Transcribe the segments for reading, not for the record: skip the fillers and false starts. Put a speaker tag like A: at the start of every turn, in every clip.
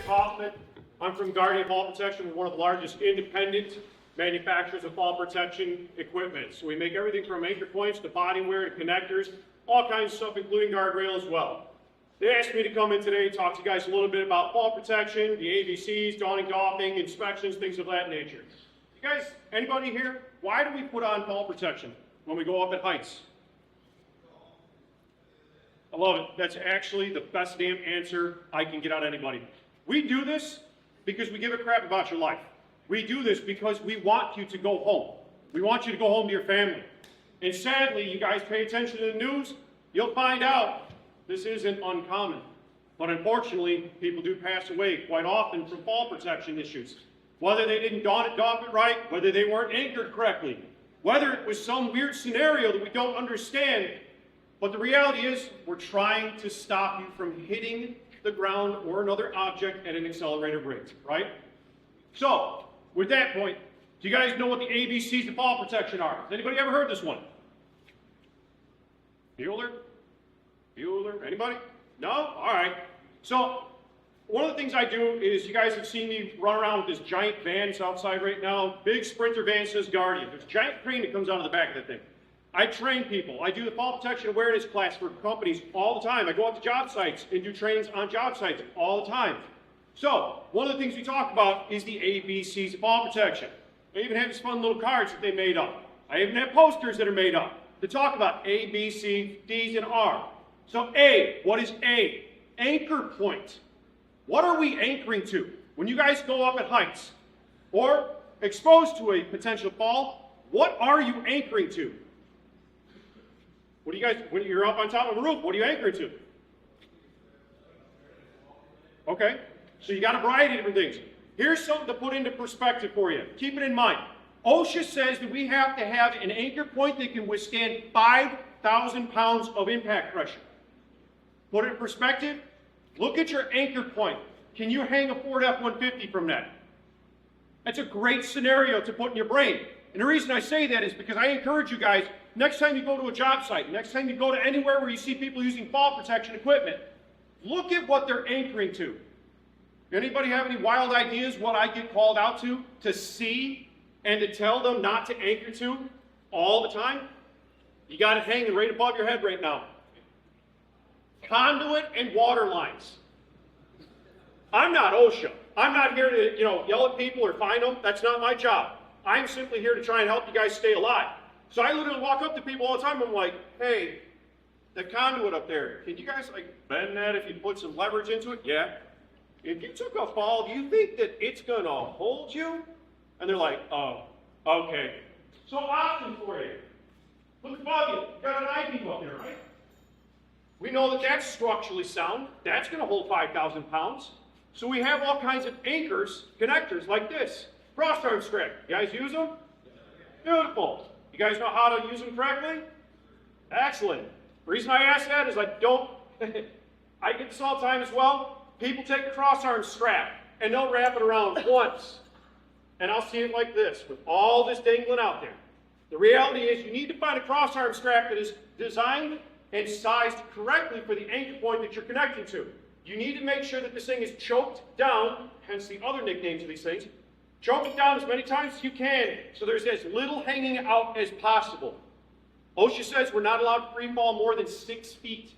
A: Hoffman. I'm from Guardian Fall Protection. We're one of the largest independent manufacturers of fall protection equipment. So we make everything from anchor points to body wear and connectors, all kinds of stuff, including guardrail as well. They asked me to come in today and talk to you guys a little bit about fall protection, the ABCs, donning, doffing, inspections, things of that nature. You guys, anybody here, why do we put on fall protection when we go up at heights? I love it. That's actually the best damn answer I can get out of anybody. We do this because we give a crap about your life. We do this because we want you to go home. We want you to go home to your family. And sadly, you guys pay attention to the news, you'll find out this isn't uncommon. But unfortunately, people do pass away quite often from fall protection issues. Whether they didn't doff it right, whether they weren't anchored correctly, whether it was some weird scenario that we don't understand. But the reality is, we're trying to stop you from hitting the ground or another object at an accelerated rate, right? So, with that point, do you guys know what the ABCs of fall protection are? Has anybody ever heard this one? Bueller? Bueller? Anybody? No? All right. So, one of the things I do is, you guys have seen me run around with this giant van that's outside right now. Big Sprinter van says Guardian. There's a giant crane that comes out of the back of that thing. I train people. I do the fall protection awareness class for companies all the time. I go out to job sites and do trainings on job sites all the time. So, one of the things we talk about is the ABCs of fall protection. I even have these fun little cards that they made up. I even have posters that are made up to talk about A, B, C, D's, and R. So A, what is A? Anchor point. What are we anchoring to? When you guys go up at heights or exposed to a potential fall, what are you anchoring to? What do you guys, when you're up on top of a roof, what are you anchoring to? Okay, so you got a variety of different things. Here's something to put into perspective for you. Keep it in mind. OSHA says that we have to have an anchor point that can withstand 5,000 pounds of impact pressure. Put it in perspective. Look at your anchor point. Can you hang a Ford F-150 from that? That's a great scenario to put in your brain. And the reason I say that is because I encourage you guys, next time you go to a job site, next time you go to anywhere where you see people using fall protection equipment, look at what they're anchoring to. Anybody have any wild ideas what I get called out to see and to tell them not to anchor to all the time? You got it hanging right above your head right now. Conduit and water lines. I'm not OSHA. I'm not here to, yell at people or fine them. That's not my job. I'm simply here to try and help you guys stay alive. So I literally walk up to people all the time. I'm like, hey, the conduit up there, can you guys bend that if you put some leverage into it? Yeah. If you took a fall, do you think that it's going to hold you? And they're like, oh, okay. So option for you. Look above you. You got an I-beam up there, right? We know that that's structurally sound. That's going to hold 5,000 pounds. So we have all kinds of anchors, connectors like this. Cross-arm strap. You guys use them? Beautiful. You guys know how to use them correctly? Excellent. The reason I ask that is I get this all the time as well. People take a cross-arm strap and they'll wrap it around once. And I'll see it like this with all this dangling out there. The reality is you need to find a cross-arm strap that is designed and sized correctly for the anchor point that you're connecting to. You need to make sure that this thing is choked down, hence the other nicknames of these things. Choke it down as many times as you can so there's as little hanging out as possible. OSHA says we're not allowed to free fall more than 6 feet.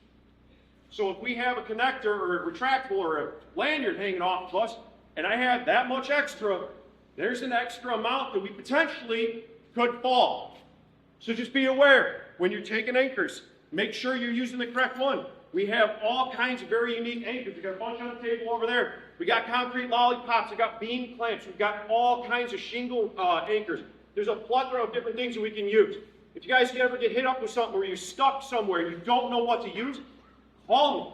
A: So if we have a connector or a retractable or a lanyard hanging off of us, and I have that much extra, there's an extra amount that we potentially could fall. So just be aware when you're taking anchors. Make sure you're using the correct one. We have all kinds of very unique anchors. We've got a bunch on the table over there. We got concrete lollipops. We've got beam clamps. We've got all kinds of shingle anchors. There's a plethora of different things that we can use. If you guys ever get hit up with something where you're stuck somewhere and you don't know what to use, call me.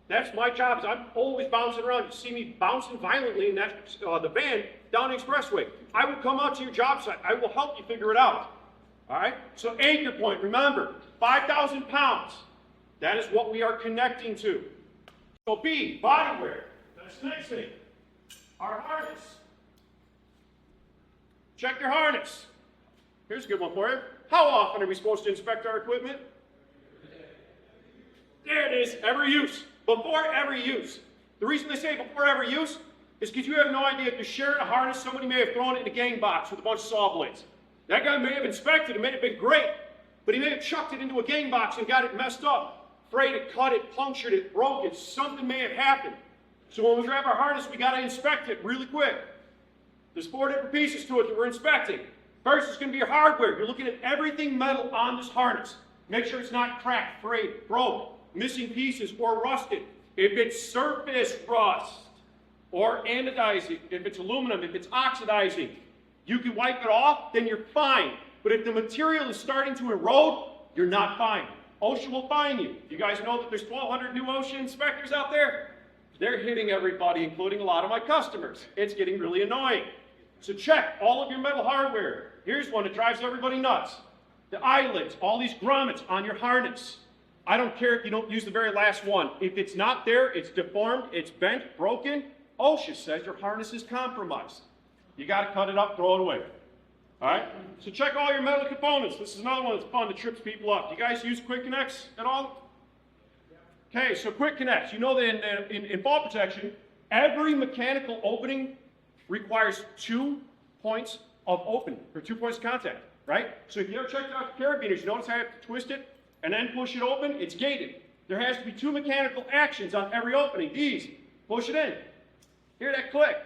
A: That's my job. I'm always bouncing around. You see me bouncing violently in the van down the expressway. I will come out to your job site. I will help you figure it out. All right? So anchor point, remember, 5,000 pounds. That is what we are connecting to. So B, body wear. That's the next thing. Our harness. Check your harness. Here's a good one for you. How often are we supposed to inspect our equipment? There it is, every use. Before every use. The reason they say before every use is because you have no idea if you're sharing a harness, somebody may have thrown it in a gang box with a bunch of saw blades. That guy may have inspected it, may have been great, but he may have chucked it into a gang box and got it messed up, frayed it, cut it, punctured it, broke it, something may have happened. So when we grab our harness, we got to inspect it really quick. There's 4 different pieces to it that we're inspecting. First is going to be your hardware. You're looking at everything metal on this harness. Make sure it's not cracked, frayed, broke, missing pieces, or rusted. If it's surface rust or anodizing, if it's aluminum, if it's oxidizing, you can wipe it off, then you're fine. But if the material is starting to erode, you're not fine. OSHA will fine you. You guys know that there's 1,200 new OSHA inspectors out there? They're hitting everybody, including a lot of my customers. It's getting really annoying. So check all of your metal hardware. Here's one that drives everybody nuts. The eyelets, all these grommets on your harness. I don't care if you don't use the very last one. If it's not there, it's deformed, it's bent, broken, OSHA says your harness is compromised. You got to cut it up, throw it away. All right? So check all your metal components. This is another one that's fun that trips people up. You guys use quick connects at all? Okay, so quick connects. You know that in fall protection, every mechanical opening requires 2 points of opening, or 2 points of contact, right? So if you ever checked out the carabiners, you notice how I have to twist it and then push it open? It's gated. There has to be 2 mechanical actions on every opening. These, push it in. Hear that click.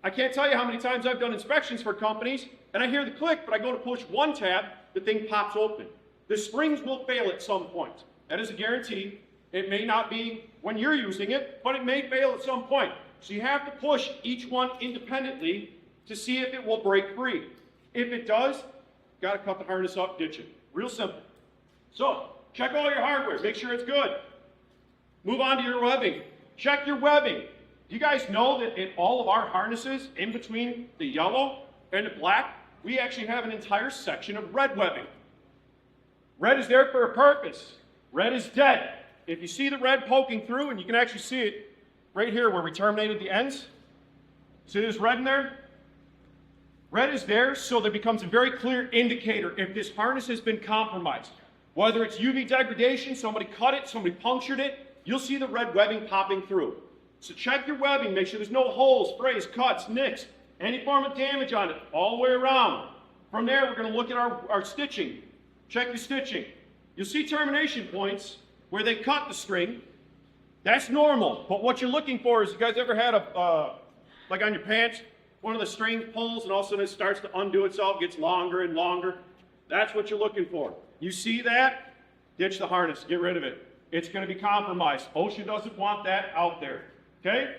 A: I can't tell you how many times I've done inspections for companies, and I hear the click, but I go to push one tab, the thing pops open. The springs will fail at some point. That is a guarantee. It may not be when you're using it, but it may fail at some point. So you have to push each one independently to see if it will break free. If it does, got to cut the harness up, ditch it. Real simple. So, check all your hardware, make sure it's good. Move on to your webbing. Check your webbing. You guys know that in all of our harnesses, in between the yellow and the black, we actually have an entire section of red webbing. Red is there for a purpose. Red is dead. If you see the red poking through, and you can actually see it right here where we terminated the ends, see this red in there? Red is there so there becomes a very clear indicator if this harness has been compromised. Whether it's UV degradation, somebody cut it, somebody punctured it, you'll see the red webbing popping through. So check your webbing, make sure there's no holes, frays, cuts, nicks, any form of damage on it, all the way around. From there, we're going to look at our stitching. Check the stitching. You'll see termination points where they cut the string. That's normal, but what you're looking for is, you guys ever had like on your pants, one of the strings pulls and all of a sudden it starts to undo itself, gets longer and longer? That's what you're looking for. You see that? Ditch the harness, get rid of it. It's going to be compromised. OSHA doesn't want that out there. Okay?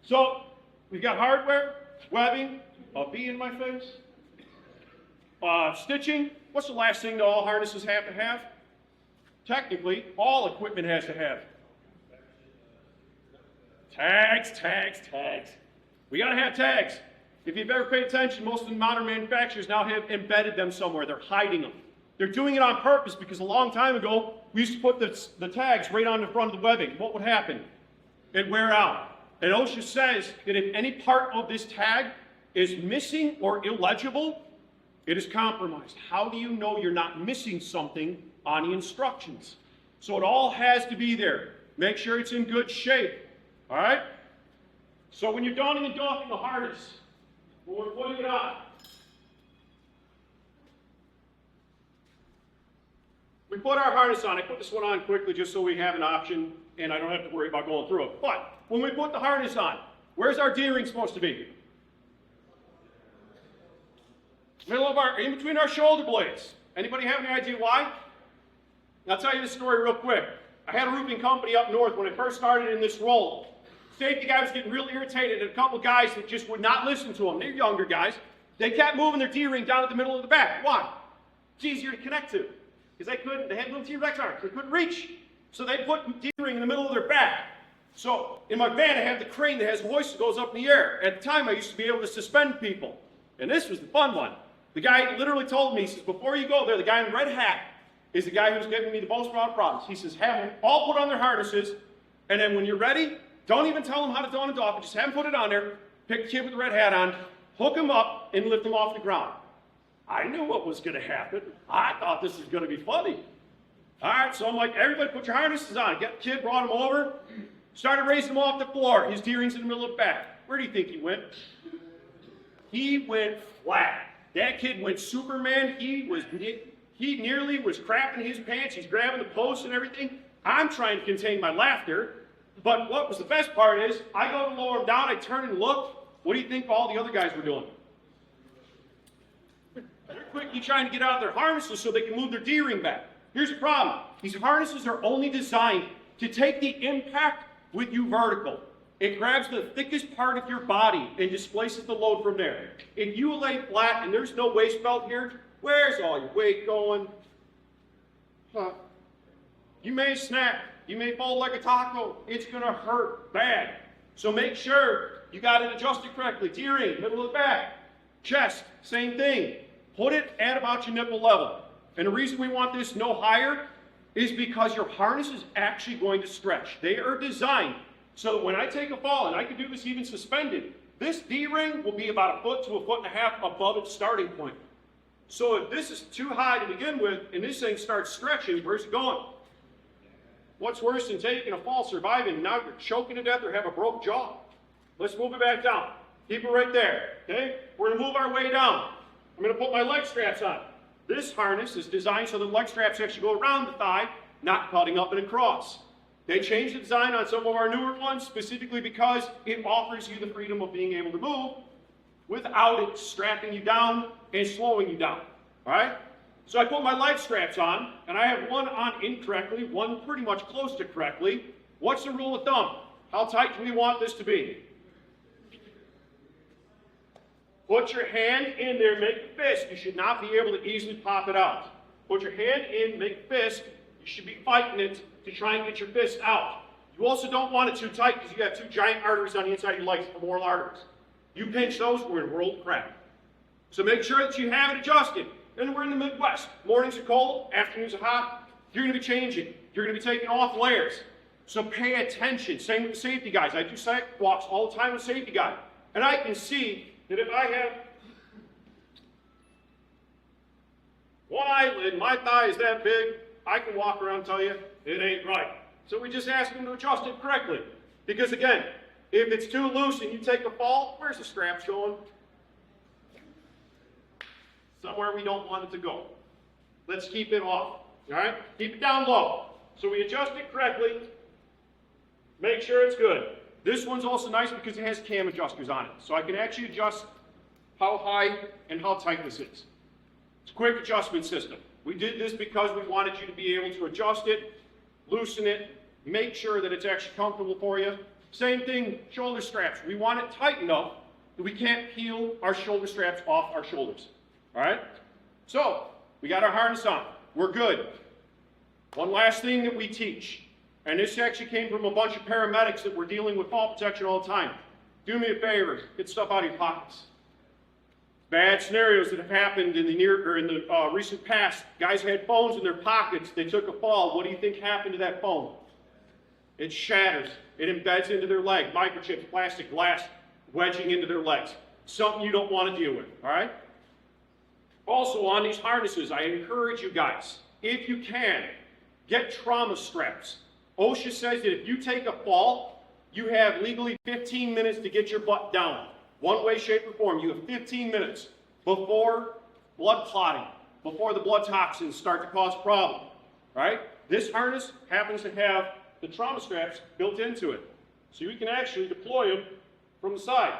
A: So, we've got hardware, webbing, a bee in my face, stitching. What's the last thing that all harnesses have to have? Technically, all equipment has to have. Tags, tags, tags. We got to have tags. If you've ever paid attention, most of the modern manufacturers now have embedded them somewhere. They're hiding them. They're doing it on purpose because a long time ago, we used to put the tags right on the front of the webbing. What would happen? It'd wear out. And OSHA says that if any part of this tag is missing or illegible, it is compromised. How do you know you're not missing something on the instructions? So it all has to be there. Make sure it's in good shape. All right? So when you're donning and doffing the harness, when we're putting it on, we put our harness on. I put this one on quickly just so we have an option and I don't have to worry about going through it. But when we put the harness on, where's our D-ring supposed to be? In between our shoulder blades. Anybody have any idea why? I'll tell you this story real quick. I had a roofing company up north when I first started in this role. Safety guy was getting real irritated at a couple of guys that just would not listen to him. They're younger guys. They kept moving their D-ring down at the middle of the back. Why? It's easier to connect to. Because they had little T-Rex arms. They couldn't reach. So they put D-ring in the middle of their back. So in my van, I have the crane that has a hoist that goes up in the air. At the time, I used to be able to suspend people. And this was the fun one. The guy literally told me, he says, before you go there, the guy in the red hat is the guy who's giving me the most amount of problems. He says, have them all put on their harnesses, and then when you're ready, don't even tell them how to don and doff it. Just have them put it on there, pick the kid with the red hat on, hook them up, and lift them off the ground. I knew what was going to happen. I thought this was going to be funny. All right, so I'm like, everybody put your harnesses on. Get the kid, brought him over, started raising him off the floor. His D-ring's in the middle of the back. Where do you think he went? He went flat. That kid went Superman. He nearly was crapping his pants. He's grabbing the post and everything. I'm trying to contain my laughter. But what was the best part is, I go to lower him down, I turn and look. What do you think all the other guys were doing? They're quickly trying to get out of their harnesses so they can move their D-ring back. Here's the problem. These harnesses are only designed to take the impact with you vertical. It grabs the thickest part of your body and displaces the load from there. If you lay flat and there's no waist belt here, where's all your weight going? You may snap. You may fold like a taco. It's going to hurt bad. So make sure you got it adjusted correctly. D-ring, middle of the back. Chest, same thing. Put it at about your nipple level. And the reason we want this no higher is because your harness is actually going to stretch. They are designed so that when I take a fall, and I can do this even suspended, this D-ring will be about 1 foot to 1.5 feet above its starting point. So if this is too high to begin with, and this thing starts stretching, where's it going? What's worse than taking a fall, surviving, now you're choking to death or have a broke jaw? Let's move it back down. Keep it right there, okay? We're gonna move our way down. I'm gonna put my leg straps on. This harness is designed so the leg straps actually go around the thigh, not cutting up and across. They changed the design on some of our newer ones specifically because it offers you the freedom of being able to move without it strapping you down and slowing you down, all right? So I put my leg straps on, and I have one on incorrectly, one pretty much close to correctly. What's the rule of thumb? How tight do we want this to be? Put your hand in there, make a fist. You should not be able to easily pop it out. Put your hand in, make a fist. You should be fighting it to try and get your fist out. You also don't want it too tight because you have 2 giant arteries on the inside of your legs, femoral arteries. You pinch those, we're in world crap. So make sure that you have it adjusted. And we're in the Midwest. Mornings are cold, afternoons are hot. You're going to be changing. You're going to be taking off layers. So pay attention. Same with the safety guys. I do walks all the time with safety guy. And I can see that if I have one eyelid, my thigh is that big, I can walk around and tell you it ain't right. So we just ask them to adjust it correctly. Because again, if it's too loose and you take a fall, where's the straps going? Somewhere we don't want it to go. Let's keep it off, all right? Keep it down low. So we adjust it correctly. Make sure it's good. This one's also nice because it has cam adjusters on it. So I can actually adjust how high and how tight this is. It's a quick adjustment system. We did this because we wanted you to be able to adjust it, loosen it, make sure that it's actually comfortable for you. Same thing, shoulder straps. We want it tight enough that we can't peel our shoulder straps off our shoulders. All right? So, we got our harness on. We're good. One last thing that we teach, and this actually came from a bunch of paramedics that were dealing with fall protection all the time. Do me a favor, get stuff out of your pockets. Bad scenarios that have happened in the recent past. Guys had phones in their pockets. They took a fall. What do you think happened to that phone? It shatters. It embeds into their leg. Microchips, plastic, glass, wedging into their legs. Something you don't want to deal with, all right? Also, on these harnesses, I encourage you guys, if you can, get trauma straps. OSHA says that if you take a fall, you have legally 15 minutes to get your butt down. One way, shape, or form. You have 15 minutes before blood clotting, before the blood toxins start to cause a problem, right? This harness happens to have the trauma straps built into it. So you can actually deploy them from the side.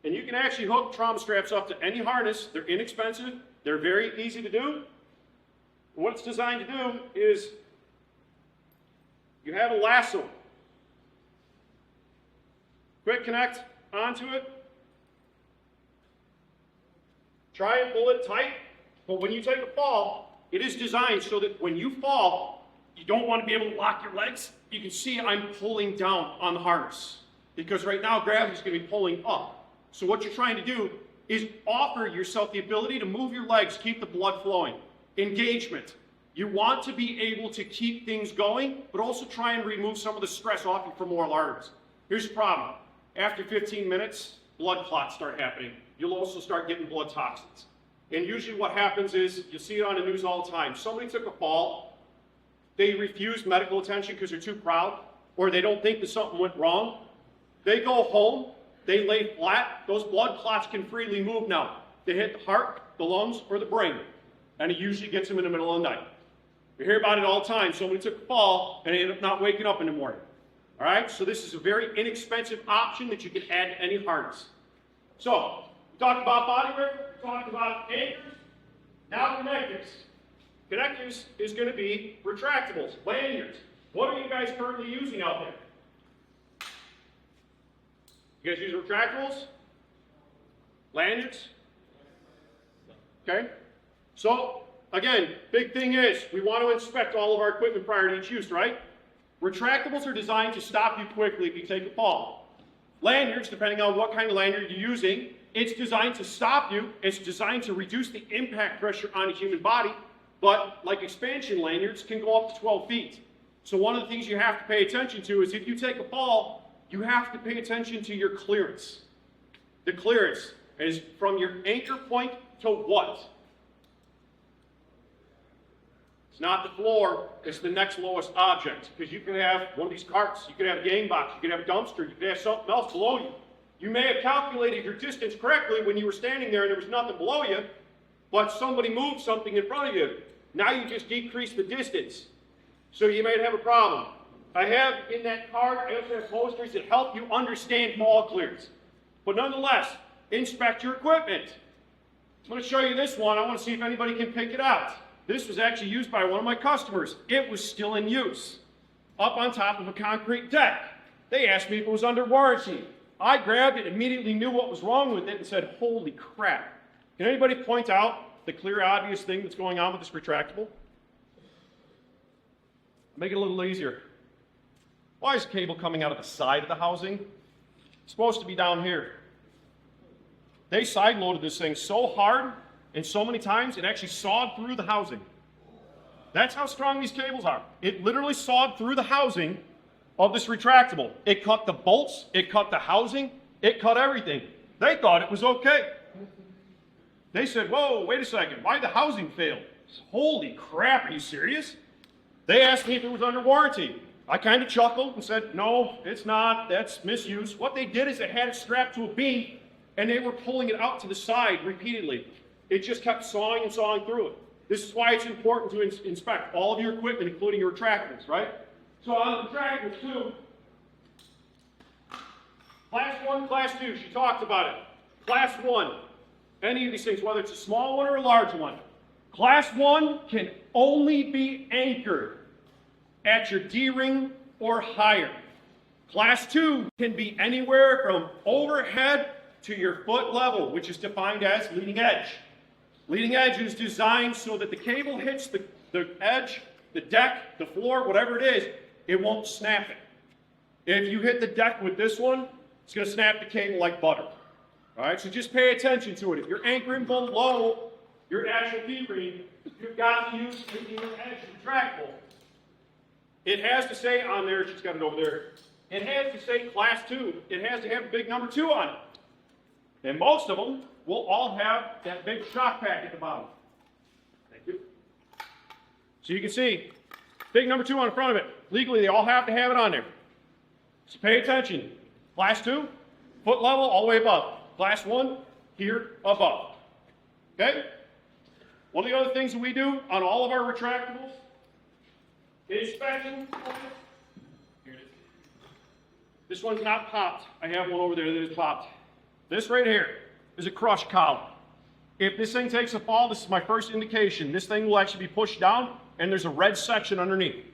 A: And you can actually hook trauma straps up to any harness. They're inexpensive. They're very easy to do. And what it's designed to do is you have a lasso. Quick connect onto it. Try and pull it tight. But when you take a fall, it is designed so that when you fall, you don't want to be able to lock your legs. You can see I'm pulling down on the harness because right now gravity is going to be pulling up. So what you're trying to do is offer yourself the ability to move your legs, keep the blood flowing. Engagement. You want to be able to keep things going, but also try and remove some of the stress off your femoral arteries. Here's the problem. After 15 minutes, blood clots start happening. You'll also start getting blood toxins. And usually what happens is, you see it on the news all the time. Somebody took a fall, they refuse medical attention because they're too proud, or they don't think that something went wrong. They go home, they lay flat, those blood clots can freely move now. They hit the heart, the lungs, or the brain, and it usually gets them in the middle of the night. We hear about it all the time. Somebody took a fall and they ended up not waking up in the morning. All right, so this is a very inexpensive option that you can add to any harness. So, we talked about bodywear, we talked about anchors, now connectors. Connectors is going to be retractables, lanyards. What are you guys currently using out there? You guys use retractables? Lanyards? Okay. So, again, big thing is, we want to inspect all of our equipment prior to each use, right? Retractables are designed to stop you quickly if you take a fall. Lanyards, depending on what kind of lanyard you're using, it's designed to stop you. It's designed to reduce the impact pressure on a human body, but like expansion lanyards can go up to 12 feet. So one of the things you have to pay attention to is if you take a fall, you have to pay attention to your clearance. The clearance is from your anchor point to what? It's not the floor, it's the next lowest object. Because you could have one of these carts, you could have a game box, you could have a dumpster, you could have something else below you. You may have calculated your distance correctly when you were standing there and there was nothing below you, but somebody moved something in front of you. Now you just decreased the distance. So you might have a problem. I have in that card, I also have posters that help you understand fall clearance. But nonetheless, inspect your equipment. I'm going to show you this one. I want to see if anybody can pick it out. This was actually used by one of my customers. It was still in use, up on top of a concrete deck. They asked me if it was under warranty. I grabbed it, immediately knew what was wrong with it, and said, holy crap. Can anybody point out the clear, obvious thing that's going on with this retractable? Make it a little easier. Why is cable coming out of the side of the housing? It's supposed to be down here. They side-loaded this thing so hard and so many times, it actually sawed through the housing. That's how strong these cables are. It literally sawed through the housing of this retractable. It cut the bolts, it cut the housing, it cut everything. They thought it was okay. They said, whoa, wait a second, why'd the housing fail? Holy crap, are you serious? They asked me if it was under warranty. I kind of chuckled and said, no, it's not, that's misuse. What they did is they had it strapped to a beam and they were pulling it out to the side repeatedly. It just kept sawing and sawing through it. This is why it's important to inspect all of your equipment, including your retractables, right? So on the retractables too, class 1, class 2, she talked about it. Class 1, any of these things, whether it's a small one or a large one. Class 1 can only be anchored at your D-ring or higher. Class 2 can be anywhere from overhead to your foot level, which is defined as leading edge. Leading edge is designed so that the cable hits the edge, the deck, the floor, whatever it is, it won't snap it. If you hit the deck with this one, it's going to snap the cable like butter. All right, so just pay attention to it. If you're anchoring below your actual D-ring, you've got to use the leading edge retractable. It has to say on there, she's got it over there, it has to say class 2. It has to have a big number 2 on it. And most of them will all have that big shock pack at the bottom. Thank you. So you can see, big number 2 on the front of it. Legally, they all have to have it on there. So pay attention. Class 2, foot level, all the way above. Class 1, here, above. Okay? One of the other things that we do on all of our retractables, inspection. Here it is. This one's not popped. I have one over there that is popped. This right here is a crushed column. If this thing takes a fall, this is my first indication. This thing will actually be pushed down, and there's a red section underneath.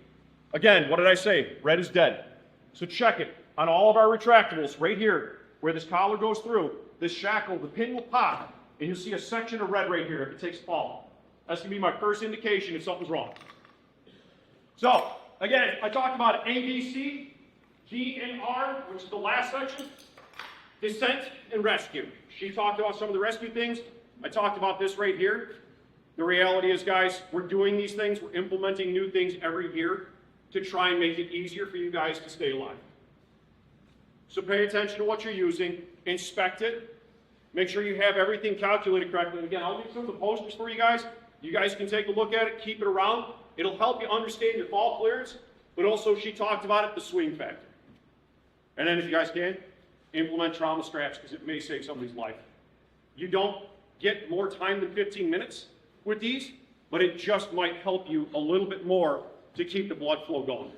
A: Again, what did I say? Red is dead. So check it. On all of our retractables, right here, where this collar goes through, this shackle, the pin will pop, and you'll see a section of red right here if it takes a fall. That's going to be my first indication if something's wrong. So, again, I talked about A, B, C, G, and R, which is the last section. Descent and rescue. She talked about some of the rescue things. I talked about this right here. The reality is, guys, we're doing these things. We're implementing new things every year to try and make it easier for you guys to stay alive. So pay attention to what you're using. Inspect it. Make sure you have everything calculated correctly. And again, I'll leave some of the posters for you guys. You guys can take a look at it, keep it around. It'll help you understand your fall clearance, but also she talked about it, the swing factor. And then if you guys can, implement trauma straps because it may save somebody's life. You don't get more time than 15 minutes with these, but it just might help you a little bit more to keep the blood flow going.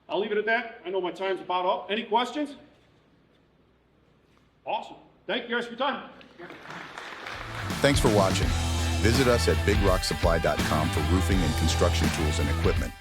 A: I'll leave it at that. I know my time's about up. Any questions? Awesome. Thank you guys for your time.
B: Thanks for watching. Visit us at BigRockSupply.com for roofing and construction tools and equipment.